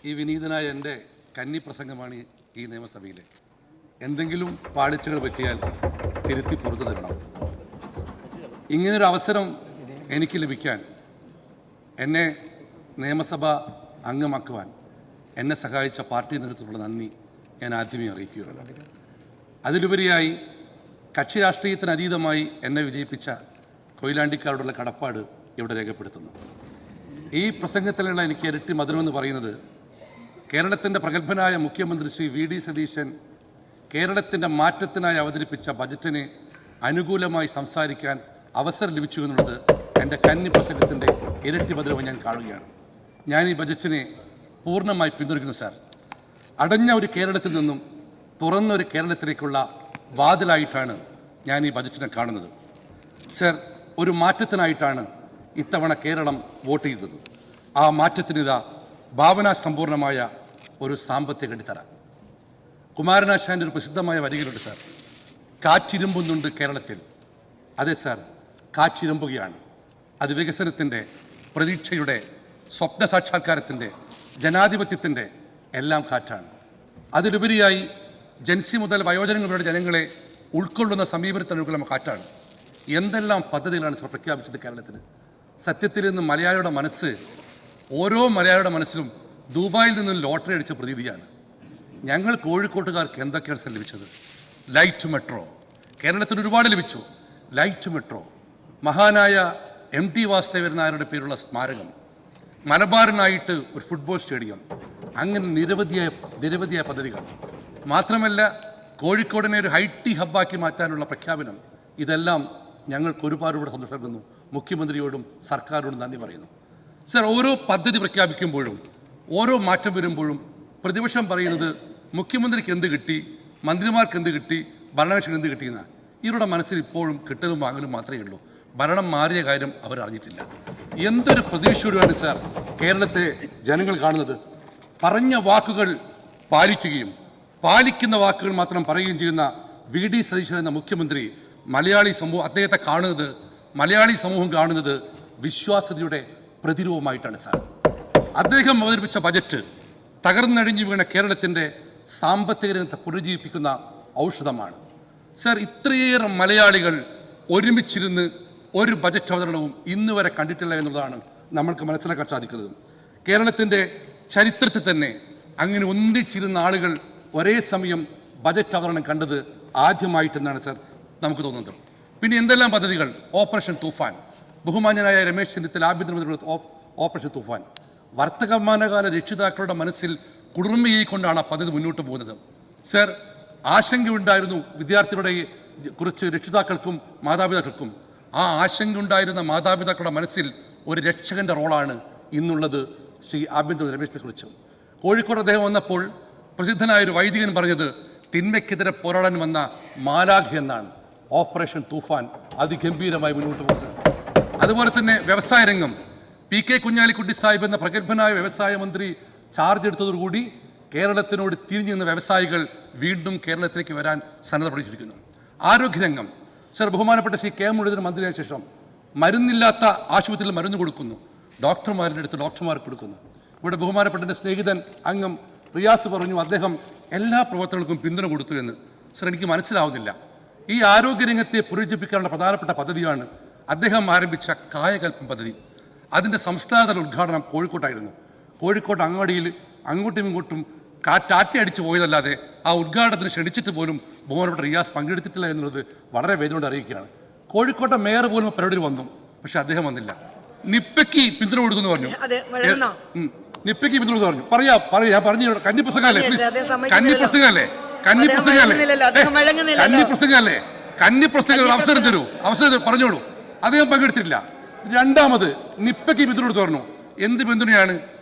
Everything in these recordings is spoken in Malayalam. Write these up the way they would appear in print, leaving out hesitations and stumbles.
ഈ വിനീതനായ എൻ്റെ കന്നി പ്രസംഗമാണ് ഈ നിയമസഭയിലെ. എന്തെങ്കിലും പാളിച്ചകൾ പറ്റിയാൽ തിരുത്തി പുറത്തു തരണം. ഇങ്ങനൊരു അവസരം എനിക്ക് ലഭിക്കാൻ, എന്നെ നിയമസഭ അംഗമാക്കുവാൻ എന്നെ സഹായിച്ച പാർട്ടി നേതൃത്വത്തിലുള്ള നന്ദി ഞാൻ ആദ്യമേ അറിയിക്കുകയാണ്. അതിലുപരിയായി കക്ഷി രാഷ്ട്രീയത്തിന് അതീതമായി എന്നെ വിജയിപ്പിച്ച കൊയിലാണ്ടിക്കാരോടുള്ള കടപ്പാട് ഇവിടെ രേഖപ്പെടുത്തുന്നു. ഈ പ്രസംഗത്തിലുള്ള എനിക്ക് ഇരട്ടി മധുരമെന്ന് പറയുന്നത്, കേരളത്തിൻ്റെ പ്രഗത്ഭനായ മുഖ്യമന്ത്രി ശ്രീ വി.ഡി. സതീശൻ കേരളത്തിൻ്റെ മാറ്റത്തിനായി അവതരിപ്പിച്ച ബജറ്റിന് അനുകൂലമായി സംസാരിക്കാൻ അവസരം ലഭിച്ചു എന്നുള്ളത് എൻ്റെ കന്നി പ്രസംഗത്തിൻ്റെ ഇരട്ടി മധുരമായി ഞാൻ കാണുകയാണ്. ഞാൻ ഈ ബജറ്റിനെ പൂർണ്ണമായി പിന്തുണയ്ക്കുന്നു സാർ. അടഞ്ഞ ഒരു കേരളത്തിൽ നിന്നും തുറന്നൊരു കേരളത്തിലേക്കുള്ള വാതിലായിട്ടാണ് ഞാൻ ഈ ബജറ്റിനെ കാണുന്നത്. സർ, ഒരു മാറ്റത്തിനായിട്ടാണ് ഇത്തവണ കേരളം വോട്ട് ചെയ്തത്. ആ മാറ്റത്തിനിതാ ഭാവനാസമ്പൂർണമായ ഒരു സാമ്പത്തിക അടിത്തറ. കുമാരനാശാൻ്റെ ഒരു പ്രസിദ്ധമായ വരികളുണ്ട് സാർ, കാറ്റിരുമ്പുന്നുണ്ട് കേരളത്തിൽ. അതെ സാർ, കാറ്റിരുമ്പുകയാണ്. അത് വികസനത്തിൻ്റെ, പ്രതീക്ഷയുടെ, സ്വപ്ന സാക്ഷാത്കാരത്തിൻ്റെ, ജനാധിപത്യത്തിൻ്റെ എല്ലാം കാറ്റാണ്. അതിലുപരിയായി ജൻസി മുതൽ വയോജനങ്ങളുടെ ജനങ്ങളെ ഉൾക്കൊള്ളുന്ന സമീപനത്തിനുള്ള കാറ്റാണ്. എന്തെല്ലാം പദ്ധതികളാണ് സാർ പ്രഖ്യാപിച്ചത് കേരളത്തിന്. സത്യത്തിൽ നിന്ന് മലയാളിയുടെ മനസ്സ്, ഓരോ മലയാളിയുടെ മനസ്സിലും ദുബായിൽ നിന്നും ലോട്ടറി അടിച്ച പ്രതീതിയാണ്. ഞങ്ങൾ കോഴിക്കോട്ടുകാർക്ക് എന്തൊക്കെയാണ് സാർ ലഭിച്ചത്? ലൈറ്റ് മെട്രോ കേരളത്തിന് ഒരുപാട് ലഭിച്ചു. ലൈറ്റ് മെട്രോ, മഹാനായ MT വാസുദേവൻ നായരുടെ പേരുള്ള സ്മാരകം, മലബാറിനായിട്ട് ഒരു ഫുട്ബോൾ സ്റ്റേഡിയം, അങ്ങനെ നിരവധിയായ പദ്ധതികൾ. മാത്രമല്ല കോഴിക്കോടിനെ ഒരു IT ഹബ്ബാക്കി മാറ്റാനുള്ള പ്രഖ്യാപനം. ഇതെല്ലാം ഞങ്ങൾക്ക് ഒരുപാട് സന്തോഷമാകുന്നു. മുഖ്യമന്ത്രിയോടും സർക്കാരോടും നന്ദി പറയുന്നു. സർ, ഓരോ പദ്ധതി പ്രഖ്യാപിക്കുമ്പോഴും, ഓരോ മാറ്റം വരുമ്പോഴും പ്രതിപക്ഷം പറയുന്നത് മുഖ്യമന്ത്രിക്ക് എന്ത് കിട്ടി, മന്ത്രിമാർക്ക് എന്ത് കിട്ടി, ഭരണകക്ഷിക്ക് എന്ത് കിട്ടിയെന്ന. ഇവരുടെ മനസ്സിൽ ഇപ്പോഴും കിട്ടലും വാങ്ങലും മാത്രമേ ഉള്ളൂ. ഭരണം മാറിയ കാര്യം അവർ അറിഞ്ഞിട്ടില്ല. എന്തൊരു പ്രതീക്ഷയോടെയാണ് സാർ കേരളത്തെ ജനങ്ങൾ കാണുന്നത്. പറഞ്ഞ വാക്കുകൾ പാലിക്കുകയും പാലിക്കുന്ന വാക്കുകൾ മാത്രം പറയുകയും ചെയ്യുന്ന V.D. സതീശൻ എന്ന മുഖ്യമന്ത്രി മലയാളി സമൂഹം കാണുന്നത് വിശ്വാസ്യതയുടെ പ്രതിരൂപമായിട്ടാണ് സാർ. അദ്ദേഹം അവതരിപ്പിച്ച ബജറ്റ് തകർന്നടിഞ്ഞു വീണ കേരളത്തിൻ്റെ സാമ്പത്തിക രംഗത്തെ പുനരുജ്ജീവിപ്പിക്കുന്ന ഔഷധമാണ് സാർ. ഇത്രയേറെ മലയാളികൾ ഒരുമിച്ചിരുന്ന് ഒരു ബജറ്റ് അവതരണവും ഇന്ന് വരെ കണ്ടിട്ടില്ല എന്നുള്ളതാണ് നമ്മൾക്ക് മനസ്സിലാക്കാൻ സാധിക്കുന്നത്. കേരളത്തിൻ്റെ ചരിത്രത്തിൽ തന്നെ അങ്ങനെ ഒന്നിച്ചിരുന്ന ആളുകൾ ഒരേ സമയം ബജറ്റ് അവതരണം കണ്ടത് ആദ്യമായിട്ടെന്നാണ് സാർ നമുക്ക് തോന്നുന്നത്. പിന്നെ എന്തെല്ലാം പദ്ധതികൾ. ഓപ്പറേഷൻ തൂഫാൻ, ബഹുമാന്യനായ രമേശ് ചെന്നിത്തല ആഭ്യന്തരമന്ത്രി ഓപ്പറേഷൻ തൂഫാൻ, വർത്തമാനകാല രക്ഷിതാക്കളുടെ മനസ്സിൽ കുളിർമയെക്കൊണ്ടാണ് ആ പദ്ധതി മുന്നോട്ട് പോകുന്നത്. സർ, ആശങ്കയുണ്ടായിരുന്നു വിദ്യാർത്ഥികളുടെ കുറിച്ച് രക്ഷിതാക്കൾക്കും മാതാപിതാക്കൾക്കും. ആ ആശങ്കയുണ്ടായിരുന്ന മാതാപിതാക്കളുടെ മനസ്സിൽ ഒരു രക്ഷകന്റെ റോളാണ് ഇന്നുള്ളത് ശ്രീ ആഭ്യന്തരമന്ത്രി രമേശിനെ കുറിച്ച്. കോഴിക്കോട് അദ്ദേഹം വന്നപ്പോൾ പ്രസിദ്ധനായൊരു വൈദികൻ പറഞ്ഞത് തിന്മയ്ക്കെതിരെ പോരാടാൻ വന്ന മാലാഖ എന്നാണ്. ഓപ്പറേഷൻ തൂഫാൻ അതിഗംഭീരമായി മുന്നോട്ട് പോകുന്നത്. അതുപോലെ തന്നെ വ്യവസായ രംഗം, PK കുഞ്ഞാലിക്കുട്ടി സാഹിബ് എന്ന പ്രഗത്ഭനായ വ്യവസായ മന്ത്രി ചാർജ് എടുത്തതോടുകൂടി കേരളത്തിനോട് തിരിഞ്ഞു നിന്ന വ്യവസായികൾ വീണ്ടും കേരളത്തിലേക്ക് വരാൻ സന്നദ്ധ പഠിച്ചിരിക്കുന്നു. ആരോഗ്യരംഗം സർ, ബഹുമാനപ്പെട്ട ശ്രീ K. മുരളീധരൻ മന്ത്രിയായ ശേഷം മരുന്നില്ലാത്ത ആശുപത്രിയിൽ മരുന്ന് കൊടുക്കുന്നു, ഡോക്ടർമാരുടെ അടുത്ത് ഡോക്ടർമാർക്ക് കൊടുക്കുന്നു. ഇവിടെ ബഹുമാനപ്പെട്ട എൻ്റെ സ്നേഹിതൻ അംഗം റിയാസ് പറഞ്ഞു അദ്ദേഹം എല്ലാ പ്രവർത്തനങ്ങൾക്കും പിന്തുണ കൊടുത്തു എന്ന്. സർ, എനിക്ക് മനസ്സിലാവുന്നില്ല. ഈ ആരോഗ്യരംഗത്തെ പുനരുജ്ജീവിപ്പിക്കാനുള്ള പ്രധാനപ്പെട്ട പദ്ധതിയാണ് അദ്ദേഹം ആരംഭിച്ച കായകൽപ്പം പദ്ധതി. അതിൻ്റെ സംസ്ഥാനതല ഉദ്ഘാടനം കോഴിക്കോട്ടായിരുന്നു. കോഴിക്കോട്ട് അങ്ങാടിയിൽ അങ്ങോട്ടും ഇങ്ങോട്ടും ടാറ്റ അടിച്ചു പോയതല്ലാതെ ആ ഉദ്ഘാടനത്തിന് ക്ഷണിച്ചിട്ട് പോലും ബഹുമാനപ്പെട്ട റിയാസ് പങ്കെടുത്തിട്ടില്ല എന്നുള്ളത് വളരെ വേദനയോടെ അറിയിക്കുകയാണ്. കോഴിക്കോട്ടെ മേയർ പോലും പരിപാടി വന്നു, പക്ഷെ അദ്ദേഹം വന്നില്ല. നിപ്പയ്ക്ക് പിന്തുണ കൊടുക്കുന്നു പറഞ്ഞു. നിപ്പയ്ക്ക് പിന്തുണ പറഞ്ഞു. പറയാ ഞാൻ പറഞ്ഞു. കന്നിപ്രസംഗല്ലേ അവസരം തരൂ, പറഞ്ഞോളൂ. അദ്ദേഹം പങ്കെടുത്തിട്ടില്ല. രണ്ടാമത് നിപ്പയ്ക്ക് പിന്തുണ കൊടുത്തു പറഞ്ഞു. എന്ത് പിന്തുണയാണ്?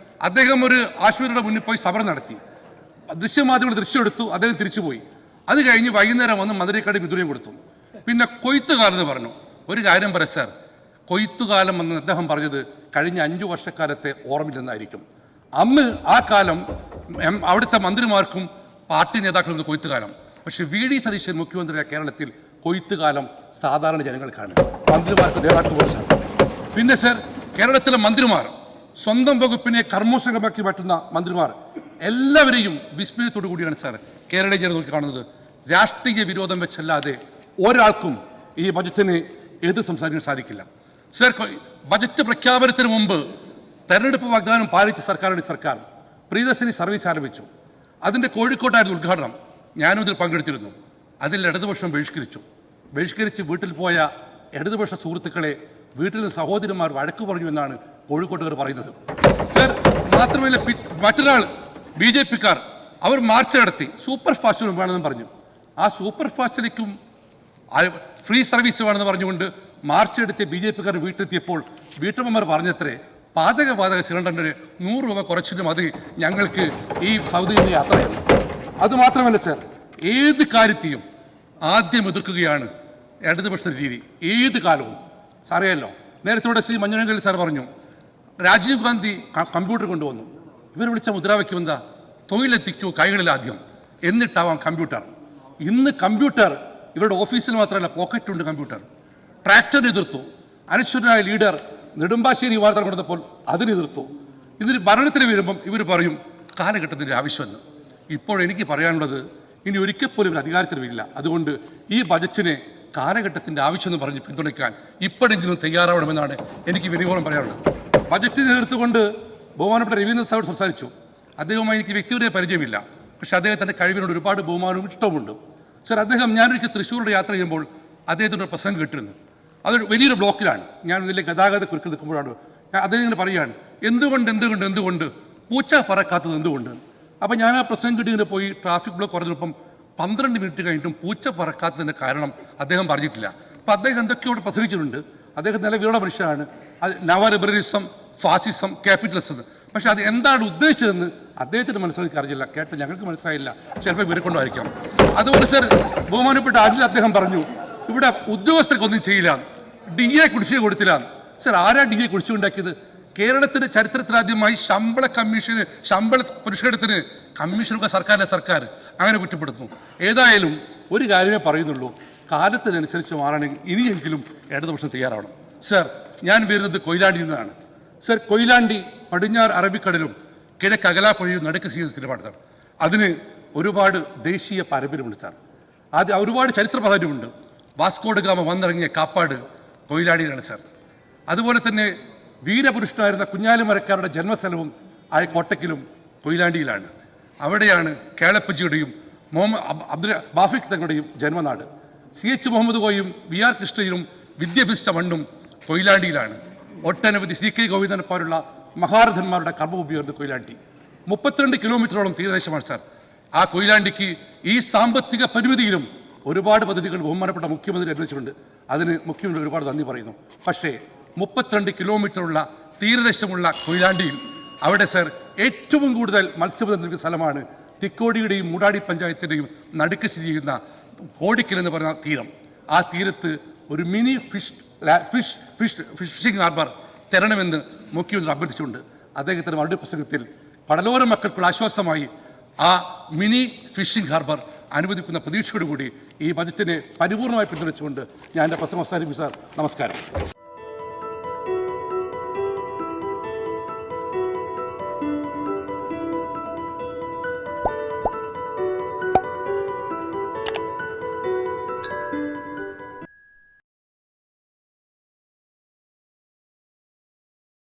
അദ്ദേഹം ഒരു ആശുപത്രിയുടെ മുന്നിൽ പോയി സമരം നടത്തി, ദൃശ്യമാധ്യമങ്ങൾ ദൃശ്യം എടുത്തു, അദ്ദേഹം തിരിച്ചുപോയി. അത് കഴിഞ്ഞ് വൈകുന്നേരം വന്ന് മധുരക്കാട് പിന്തുണയും കൊടുത്തു. പിന്നെ കൊയ്ത്തുകാലം എന്ന് പറഞ്ഞു. ഒരു കാര്യം പറയാം സാർ, കൊയ്ത്തുകാലം എന്ന് അദ്ദേഹം പറഞ്ഞത് കഴിഞ്ഞ 5 വർഷക്കാലത്തെ ഓർമ്മയില്ലെന്നായിരിക്കും. അന്ന് ആ കാലം അവിടുത്തെ മന്ത്രിമാർക്കും പാർട്ടി നേതാക്കൾക്കും കൊയ്ത്തുകാലം. പക്ഷെ V.D. സതീശൻ മുഖ്യമന്ത്രിയായ കേരളത്തിൽ കൊയ്ത്തുകാലം സാധാരണ ജനങ്ങൾക്കാണ്, മന്ത്രിമാർക്ക് നേതാക്കൾ പോലെ സാർ. പിന്നെ സർ, കേരളത്തിലെ മന്ത്രിമാർ സ്വന്തം വകുപ്പിനെ കർമ്മോത്സവമാക്കി മാറ്റുന്ന മന്ത്രിമാർ എല്ലാവരെയും വിസ്മയത്തോടു കൂടിയാണ് സാർ കേരളീയ ജനത നോക്കി കാണുന്നത്. രാഷ്ട്രീയ വിരോധം വെച്ചല്ലാതെ ഒരാൾക്കും ഈ ബജറ്റിന് എതിർ സംസാരിക്കാൻ സാധിക്കില്ല. സർ, ബജറ്റ് പ്രഖ്യാപനത്തിന് മുമ്പ് തെരഞ്ഞെടുപ്പ് വാഗ്ദാനം പാലിച്ച സർക്കാരാണ് സർക്കാർ. പ്രിയദർശിനി സർവീസ് ആരംഭിച്ചു. അതിൻ്റെ കോഴിക്കോട്ടായിരുന്നു ഉദ്ഘാടനം. ഞാനും ഇതിൽ പങ്കെടുത്തിരുന്നു. അതിൽ ഇടതുപക്ഷം ബഹിഷ്കരിച്ച് വീട്ടിൽ പോയ ഇടതുപക്ഷ സുഹൃത്തുക്കളെ വീട്ടിൽ നിന്ന് സഹോദരന്മാർ വഴക്ക് പറഞ്ഞു എന്നാണ് കോഴിക്കോട്ടുകാർ പറയുന്നത്. സർ, മാത്രമല്ല മറ്റൊരാൾ BJP-ക്കാർ അവർ മാർച്ച് നടത്തി സൂപ്പർ ഫാസ്റ്റിനും വേണമെന്ന് പറഞ്ഞു. ആ സൂപ്പർ ഫാസ്റ്റിലേക്കും ഫ്രീ സർവീസ് വേണമെന്ന് പറഞ്ഞുകൊണ്ട് മാർച്ച് നടത്തിയ BJP-ക്കാർ വീട്ടിലെത്തിയപ്പോൾ വീട്ടമ്മമാർ പറഞ്ഞത്രേ പാചകവാതക സിലിണ്ടറിന് 100 രൂപ കുറച്ചിട്ട് മതി ഞങ്ങൾക്ക് ഈ സൗദിയിൽ നിന്ന് യാത്രയാണ്. അതുമാത്രമല്ല സർ, ഏത് കാര്യത്തെയും ആദ്യം എതിർക്കുകയാണ് ഇടതുപക്ഷ രീതി. ഏത് കാലവും അറിയാമല്ലോ. നേരത്തെ ശ്രീ മഞ്ഞുരംഗൽ സാർ പറഞ്ഞു രാജീവ് ഗാന്ധി കമ്പ്യൂട്ടർ കൊണ്ടുവന്നു. ഇവർ വിളിച്ച മുദ്രാവാക്യം എന്താ? തൊഴിലെത്തിക്കൂ കൈകളിലാദ്യം, എന്നിട്ടാവാം കമ്പ്യൂട്ടർ. ഇന്ന് കമ്പ്യൂട്ടർ ഇവരുടെ ഓഫീസിൽ മാത്രമല്ല, പോക്കറ്റുണ്ട് കമ്പ്യൂട്ടർ. ട്രാക്ടറിന് എതിർത്തു. അനശ്വരനായ ലീഡർ നെടുമ്പാശ്ശേരി വാർത്ത കൊടുത്തപ്പോൾ അതിന് എതിർത്തു. ഇതിന് ഭരണത്തിന് വരുമ്പം ഇവർ പറയും കാലഘട്ടത്തിൻ്റെ ആവശ്യമെന്ന്. ഇപ്പോൾ എനിക്ക് പറയാനുള്ളത്, ഇനി ഒരിക്കൽ പോലും ഒരു അധികാരത്തിൽ വരില്ല. അതുകൊണ്ട് ഈ ബജറ്റിനെ കാലഘട്ടത്തിൻ്റെ ആവശ്യമെന്ന് പറഞ്ഞ് പിന്തുണയ്ക്കാൻ ഇപ്പോഴെങ്കിലും തയ്യാറാവണമെന്നാണ് എനിക്ക് വിനിയോഗം പറയാനുള്ളത്. ബജറ്റിനെ എതിർത്തുകൊണ്ട് ബഹുമാനപ്പെട്ട രവീന്ദ്രൻ സാർ സംസാരിച്ചു. അദ്ദേഹവുമായി എനിക്ക് വ്യക്തിപരമായ പരിചയമില്ല. പക്ഷേ അദ്ദേഹത്തിൻ്റെ കഴിവിനോട് ഒരുപാട് ബഹുമാനവും ഇഷ്ടവുമുണ്ട്. സർ, ഞാനൊരിക്കൽ തൃശ്ശൂരിൽ യാത്ര ചെയ്യുമ്പോൾ അദ്ദേഹത്തിൻ്റെ ഒരു പ്രസംഗം കേട്ടിരുന്നു. അതൊരു വലിയൊരു ബ്ലോക്കിലാണ്. ഞാൻ ഇതിലെ ഗതാഗത കുരുക്കിൽ നിൽക്കുമ്പോഴാണ് അദ്ദേഹം ഇങ്ങനെ പറയുകയാണ്, എന്തുകൊണ്ട് പൂച്ച പറക്കാത്തത് എന്തുകൊണ്ട്. അപ്പം ഞാൻ ആ പ്രസംഗം കിട്ടി ഇങ്ങനെ പോയി ട്രാഫിക് ബ്ലോക്ക് പറഞ്ഞപ്പം 12 മിനിറ്റ് കഴിഞ്ഞിട്ടും പൂച്ച പറക്കാത്തതിൻ്റെ കാരണം അദ്ദേഹം പറഞ്ഞിട്ടില്ല. അപ്പം അദ്ദേഹം എന്തൊക്കെയോട് പ്രസംഗിച്ചിട്ടുണ്ട്. അദ്ദേഹം നല്ല വീറുള്ള മനുഷ്യനാണ്. അത് നവലിബറലിസം, ഫാസിസം, ക്യാപിറ്റലിസം. പക്ഷെ അത് എന്താണ് ഉദ്ദേശിച്ചതെന്ന് അദ്ദേഹത്തിന് മനസ്സിലാക്കി അറിയില്ല. കേട്ട് ഞങ്ങൾക്ക് മനസ്സിലായില്ല. ചിലപ്പോൾ ഇവരെ കൊണ്ടായിരിക്കാം. അതുപോലെ സർ, ബഹുമാനപ്പെട്ട അതിൽ അദ്ദേഹം പറഞ്ഞു ഇവിടെ ഉദ്യോഗസ്ഥർക്കൊന്നും ചെയ്യില്ല, DA കുടിശ്ശിക കൊടുത്തില്ല. സർ, ആരാ DA കുടിശ്ശിക ഉണ്ടാക്കിയത്? കേരളത്തിൻ്റെ ചരിത്രത്തിലാദ്യമായി ശമ്പള പരിഷ്കരണത്തിന് കമ്മീഷനൊക്കെ സർക്കാർ അങ്ങനെ കുറ്റപ്പെടുത്തുന്നു. ഏതായാലും ഒരു കാര്യമേ പറയുന്നുള്ളൂ, കാലത്തിനനുസരിച്ച് മാറണമെങ്കിൽ ഇനിയെങ്കിലും ഇടതുപക്ഷം തയ്യാറാവണം. സർ, ഞാൻ വരുന്നത് കൊയിലാണ്ടിയിൽ നിന്നാണ്. സർ, കൊയിലാണ്ടി പടിഞ്ഞാറ് അറബിക്കടലും കിഴക്ക് അകലാപ്പുഴയും നടുക്ക് ചെയ്യുന്ന സ്ഥലമാണ് സാർ. അതിന് ഒരുപാട് ദേശീയ പാരമ്പര്യമുണ്ട് സാർ. ഒരുപാട് ചരിത്ര പ്രാധാന്യമുണ്ട്. വാസ്കോഡ് ഗാമ വന്നിറങ്ങിയ കാപ്പാട് കൊയിലാണ്ടിയിലാണ് സാർ. അതുപോലെ തന്നെ വീരപുരുഷനായിരുന്ന കുഞ്ഞാലിമരക്കാരുടെ ജന്മസ്ഥലവും ആയ കോട്ടയ്ക്കലും കൊയിലാണ്ടിയിലാണ്. അവിടെയാണ് കേളപ്പജിയുടെയും ബാഫിക് തങ്ങളുടെയും ജന്മനാട്. CH മുഹമ്മദ് കോയും VR കൃഷ്ണയും വിദ്യാഭ്യസിച്ച മണ്ണും കൊയിലാണ്ടിയിലാണ്. ഒട്ടനവധി CK ഗോവിന്ദനെ പോലുള്ള മഹാരഥന്മാരുടെ കർമ്മഭൂമിയായിരുന്നു കൊയിലാണ്ടി. 32 കിലോമീറ്ററോളം തീരദേശമാണ് സാർ. ആ കൊയിലാണ്ടിക്ക് ഈ സാമ്പത്തിക പരിമിതിയിലും ഒരുപാട് പദ്ധതികൾ ബഹുമാനപ്പെട്ട മുഖ്യമന്ത്രി അനുവദിച്ചിട്ടുണ്ട്. അതിന് മുഖ്യമന്ത്രി ഒരുപാട് നന്ദി പറയുന്നു. പക്ഷേ 32 കിലോമീറ്ററുള്ള തീരദേശമുള്ള കൊയിലാണ്ടിയിൽ അവിടെ സർ ഏറ്റവും കൂടുതൽ മത്സ്യബന്ധനം ലഭിക്കുന്ന സ്ഥലമാണ്. തിക്കോടിയുടെയും മൂടാടി പഞ്ചായത്തിൻ്റെയും നടുക്ക് സ്ഥിതി ചെയ്യുന്ന കോടിക്കൽ എന്ന് പറയുന്ന തീരം. ആ തീരത്ത് ഒരു മിനി ഫിഷിംഗ് ഹാർബർ തരണമെന്ന് മുഖ്യമന്ത്രി അഭ്യർത്ഥിച്ചുകൊണ്ട് അദ്ദേഹത്തിൻ്റെ മറുപടി പ്രസംഗത്തിൽ കടലോര മക്കൾക്കുള്ള ആശ്വാസമായി ആ മിനി ഫിഷിംഗ് ഹാർബർ അനുവദിക്കുന്ന പ്രതീക്ഷയോടുകൂടി ഈ ബജറ്റിനെ പരിപൂർണമായി പിന്തുണച്ചുകൊണ്ട് ഞാൻ എൻ്റെ പ്രസംഗം അവസാനിപ്പിക്കും സാർ. നമസ്കാരം.